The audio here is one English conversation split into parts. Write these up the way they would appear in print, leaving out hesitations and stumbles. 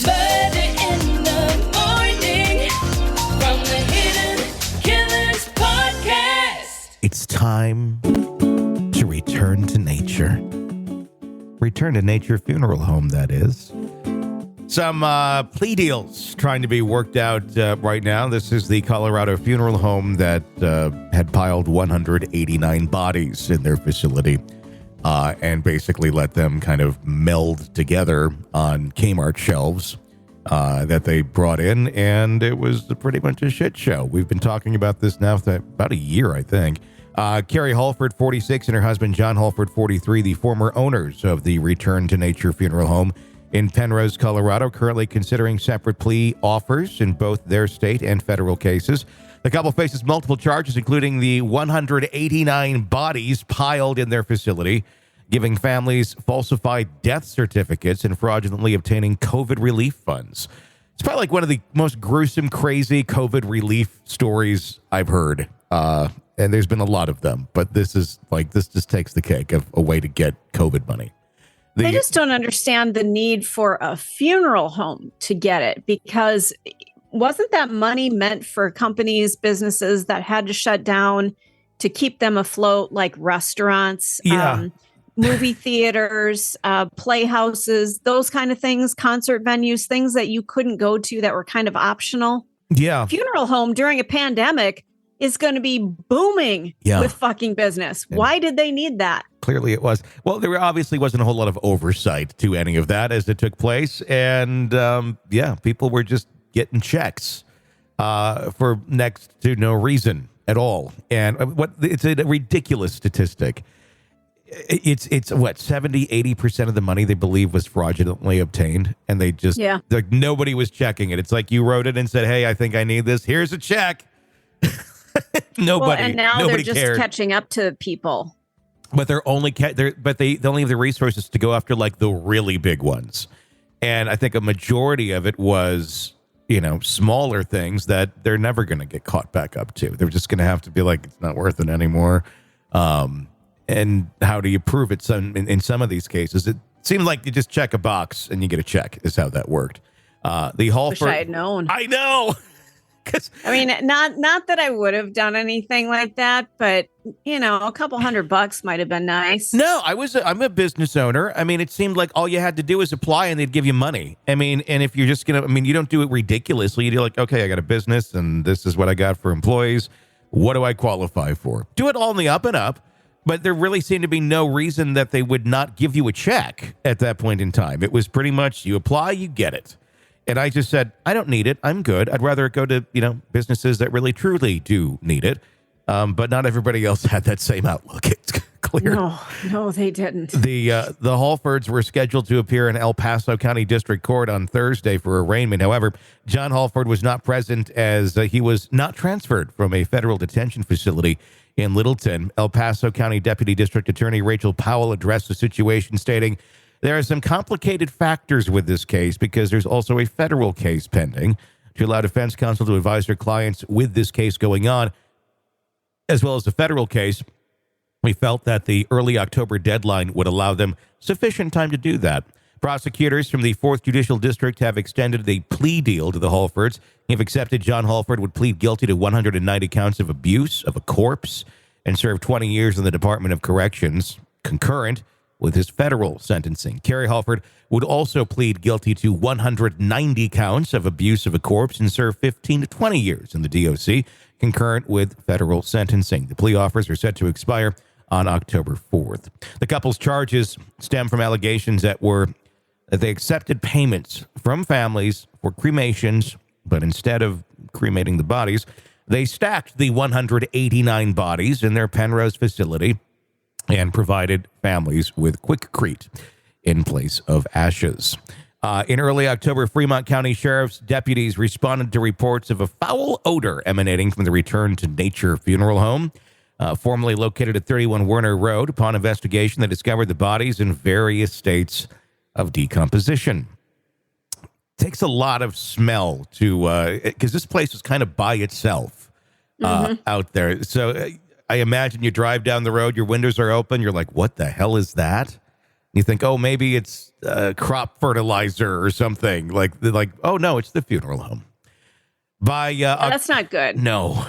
Murder in the morning from the Hidden Killers podcast. It's time to return to nature. Return to nature funeral home, that is. Some plea deals trying to be worked out right now. This is the Colorado funeral home that had piled 189 bodies in their facility and basically let them kind of meld together on Kmart shelves that they brought in, and it was pretty much a shit show. We've been talking about this now for about a year, I think. Carie Halford, 46, and her husband, Jon Hallford, 43, the former owners of the Return to Nature funeral home in Penrose, Colorado, currently considering separate plea offers in both their state and federal cases. The couple faces multiple charges, including the 189 bodies piled in their facility, giving families falsified death certificates and fraudulently obtaining COVID relief funds. It's probably like one of the most gruesome, crazy COVID relief stories I've heard. And there's been a lot of them, but this just takes the cake of a way to get COVID money. I just don't understand the need for a funeral home to get it, because wasn't that money meant for companies, businesses that had to shut down to keep them afloat, like restaurants, movie theaters, playhouses, those kind of things, concert venues, things that you couldn't go to that were kind of optional? Yeah. Funeral home during a pandemic is going to be booming with fucking business. Yeah. Why did they need that? Clearly it was. Well, there obviously wasn't a whole lot of oversight to any of that as it took place. And people were just getting checks for next to no reason at all. And it's a ridiculous statistic. It's what, 70, 80% of the money they believe was fraudulently obtained. And they just, like, nobody was checking it. It's like you wrote it and said, hey, I think I need this. Here's a check. And now they're just cared. catching up to people. But they only have the resources to go after like the really big ones. And I think a majority of it was, smaller things that they're never going to get caught back up to. They're just going to have to be like, it's not worth it anymore. And how do you prove it? In some of these cases, it seemed like you just check a box and you get a check is how that worked. The Hallford, wish I had known. I know. I mean, not that I would have done anything like that, but a couple $100 might have been nice. No, I'm a business owner. I mean, it seemed like all you had to do was apply and they'd give you money. I mean, and if you're just you don't do it ridiculously. You're like, okay, I got a business and this is what I got for employees. What do I qualify for? Do it all in the up and up. But there really seemed to be no reason that they would not give you a check at that point in time. It was pretty much you apply, you get it. And I just said, I don't need it. I'm good. I'd rather it go to, businesses that really, truly do need it. But not everybody else had that same outlook. It's clear. No, they didn't. The Hallfords were scheduled to appear in El Paso County District Court on Thursday for arraignment. However, Jon Hallford was not present as he was not transferred from a federal detention facility in Littleton. El Paso County Deputy District Attorney Rachael Powell addressed the situation, stating, there are some complicated factors with this case because there's also a federal case pending. To allow defense counsel to advise their clients with this case going on, as well as the federal case, we felt that the early October deadline would allow them sufficient time to do that. Prosecutors from the 4th Judicial District have extended the plea deal to the Hallfords. If accepted, Jon Hallford would plead guilty to 190 counts of abuse of a corpse and serve 20 years in the Department of Corrections, concurrent with his federal sentencing. Carie Halford would also plead guilty to 190 counts of abuse of a corpse and serve 15 to 20 years in the DOC, concurrent with federal sentencing. The plea offers are set to expire on October 4th. The couple's charges stem from allegations that they accepted payments from families for cremations, but instead of cremating the bodies, they stacked the 189 bodies in their Penrose facility and provided families with quickcrete in place of ashes. In early October, Fremont County Sheriff's deputies responded to reports of a foul odor emanating from the Return to Nature funeral home, formerly located at 31 Werner Road. Upon investigation, they discovered the bodies in various states of decomposition. It takes a lot of smell to, because this place was kind of by itself out there. So I imagine you drive down the road, your windows are open, you're like, what the hell is that? You think, oh, maybe it's crop fertilizer or something. Like, oh, no, it's the funeral home. That's not good. No.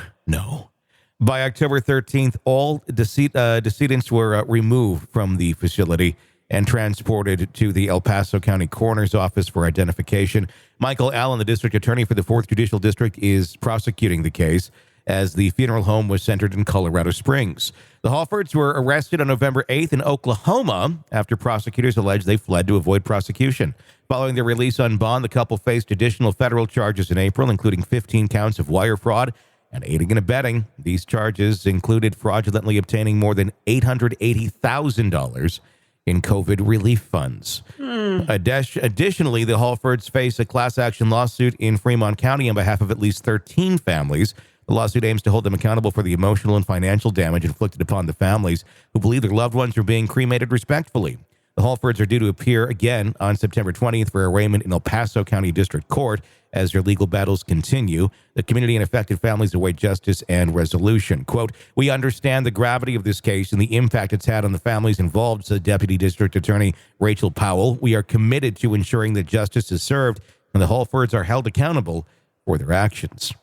By October 13th, all decedents were removed from the facility and transported to the El Paso County Coroner's Office for identification. Michael Allen, the district attorney for the 4th Judicial District, is prosecuting the case as the funeral home was centered in Colorado Springs. The Hallfords were arrested on November 8th in Oklahoma after prosecutors alleged they fled to avoid prosecution. Following their release on bond, the couple faced additional federal charges in April, including 15 counts of wire fraud and aiding and abetting. These charges included fraudulently obtaining more than $880,000 in COVID relief funds. Additionally, the Hallfords face a class action lawsuit in Fremont County on behalf of at least 13 families. The lawsuit aims to hold them accountable for the emotional and financial damage inflicted upon the families who believe their loved ones are being cremated respectfully. The Hallfords are due to appear again on September 20th for arraignment in El Paso County District Court as their legal battles continue. The community and affected families await justice and resolution. Quote, "We understand the gravity of this case and the impact it's had on the families involved," said Deputy District Attorney Rachael Powell. "We are committed to ensuring that justice is served and the Hallfords are held accountable for their actions."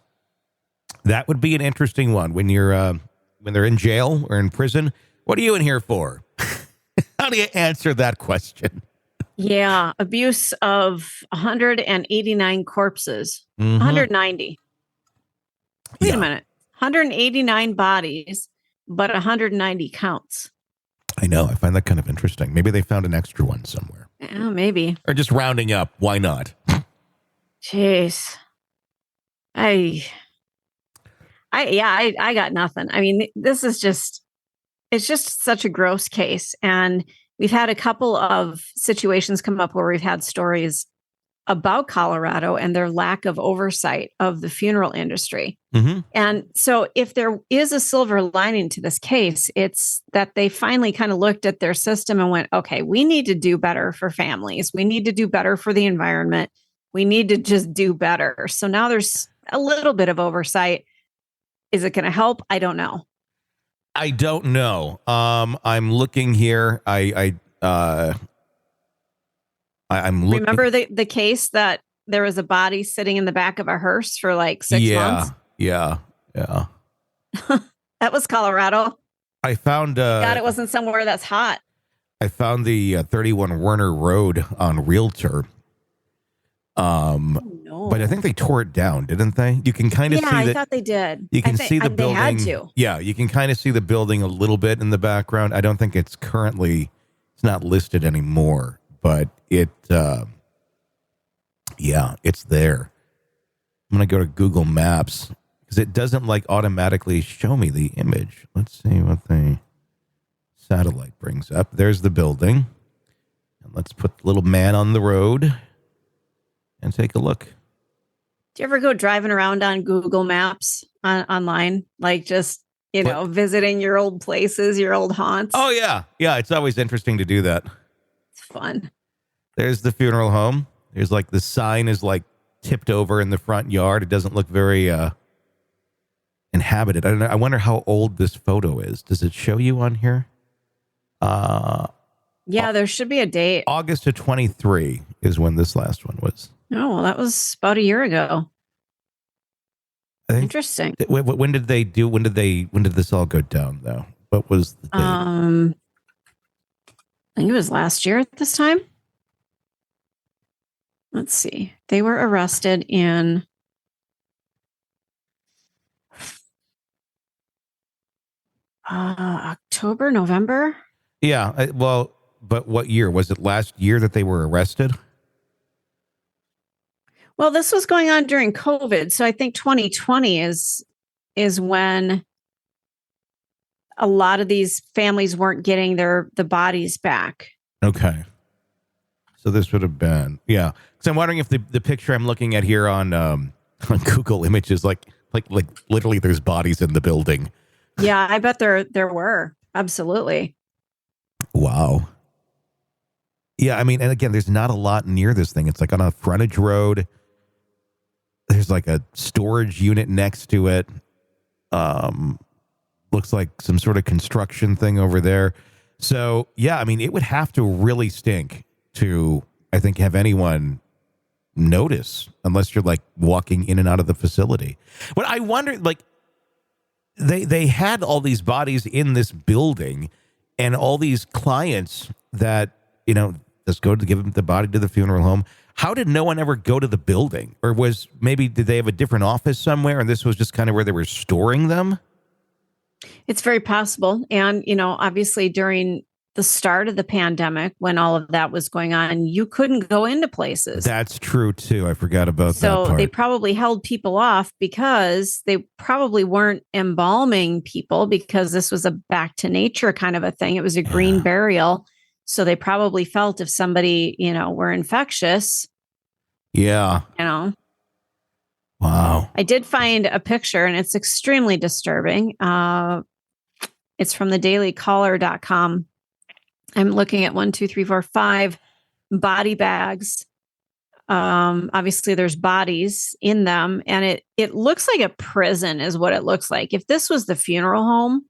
That would be an interesting one when they're in jail or in prison. What are you in here for? How do you answer that question? Yeah, abuse of 189 corpses. 190. Wait a minute. 189 bodies, but 190 counts. I know. I find that kind of interesting. Maybe they found an extra one somewhere. Yeah, maybe. Or just rounding up. Why not? Jeez. I got nothing. I mean, this is it's just such a gross case. And we've had a couple of situations come up where we've had stories about Colorado and their lack of oversight of the funeral industry. Mm-hmm. And so if there is a silver lining to this case, it's that they finally kind of looked at their system and went, okay, we need to do better for families. We need to do better for the environment. We need to just do better. So now there's a little bit of oversight. Is it going to help? I don't know. I don't know. I'm looking here. I'm looking. Remember the case that there was a body sitting in the back of a hearse for like 6 months? Yeah. That was Colorado. I found. God, it wasn't somewhere that's hot. I found the 31 Werner Road on Realtor. No. But I think they tore it down, didn't they? You can kind of see that. I thought they did. You can see the building. They had to. Yeah, you can kind of see the building a little bit in the background. I don't think it's not listed anymore, but it's there. I'm going to go to Google Maps because it doesn't automatically show me the image. Let's see what the satellite brings up. There's the building. And let's put the little man on the road and take a look. Do you ever go driving around on Google Maps online? Just, visiting your old places, your old haunts? Oh, yeah. Yeah, it's always interesting to do that. It's fun. There's the funeral home. There's the sign is tipped over in the front yard. It doesn't look very inhabited. I don't know. I wonder how old this photo is. Does it show you on here? Yeah, there should be a date. August of 23 is when this last one was. Oh, well, that was about a year ago. Interesting. When did this all go down though? What was the date? I think it was last year at this time. Let's see. They were arrested in October, November. Yeah. But what year? Was it last year that they were arrested? Well, this was going on during COVID. So I think 2020 is when a lot of these families weren't getting the bodies back. Okay. So this would have been, yeah. Because I'm wondering if the picture I'm looking at here on Google Images, like literally there's bodies in the building. Yeah, I bet there were. Absolutely. Wow. Yeah, I mean, and again, there's not a lot near this thing. It's on a frontage road. There's a storage unit next to it. Looks like some sort of construction thing over there. So, yeah, I mean, it would have to really stink to, I think, have anyone notice unless you're like walking in and out of the facility. But I wonder, like, they had all these bodies in this building and all these clients that, you know, just go to give them the body to the funeral home. How did no one ever go to the building? Or did they have a different office somewhere and this was just kind of where they were storing them? It's very possible. And, you know, obviously during the start of the pandemic, when all of that was going on, you couldn't go into places. That's true, too. I forgot about that part. So they probably held people off because they probably weren't embalming people because this was a back to nature kind of a thing. It was a green burial. So they probably felt if somebody, you know, were infectious. Yeah. You know. Wow. I did find a picture and it's extremely disturbing. It's from the dailycaller.com. I'm looking at 1, 2, 3, 4, 5 body bags. Obviously there's bodies in them and it looks like a prison is what it looks like. If this was the funeral home,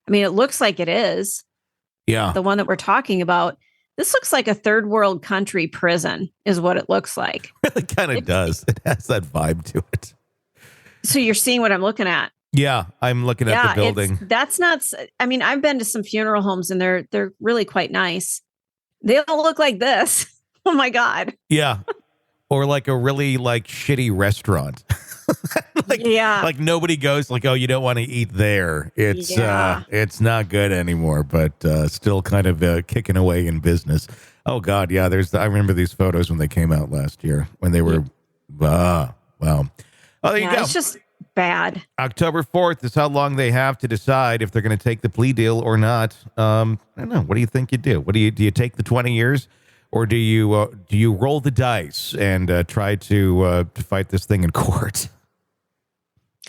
I mean, it looks like it is. Yeah. The one that we're talking about. This looks like a third world country prison is what it looks like. It kind of does. It has that vibe to it. So you're seeing what I'm looking at. Yeah, I'm looking at the building. That's not, I mean, I've been to some funeral homes and they're really quite nice. They don't look like this. Oh my God. Yeah. Or like a really like shitty restaurant. Like nobody goes like, oh, you don't want to eat there. It's not good anymore, but still kind of kicking away in business. Oh God. Yeah. I remember these photos when they came out last year when they were, wow. Oh, there you go. It's just bad. October 4th is how long they have to decide if they're going to take the plea deal or not. I don't know. What do you think you do? Do you take the 20 years? Or do you roll the dice and try to fight this thing in court?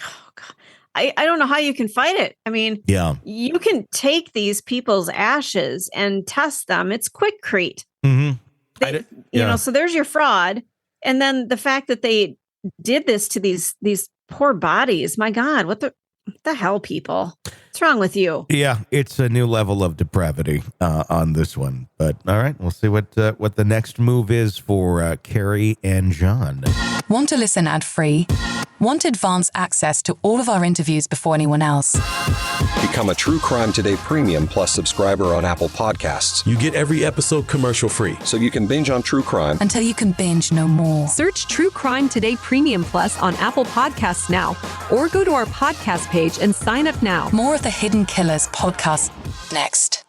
Oh God, I don't know how you can fight it. I mean, you can take these people's ashes and test them. It's quickcrete. Mm-hmm. You know, so there's your fraud, and then the fact that they did this to these poor bodies. My God, what the hell, people? What's wrong with you? Yeah, it's a new level of depravity on this one. But all right, we'll see what the next move is for Carie and Jon. Want to listen ad-free? Want advanced access to all of our interviews before anyone else? Become a True Crime Today Premium Plus subscriber on Apple Podcasts. You get every episode commercial-free. So you can binge on true crime until you can binge no more. Search True Crime Today Premium Plus on Apple Podcasts now, or go to our podcast page and sign up now. More of the Hidden Killers podcast next.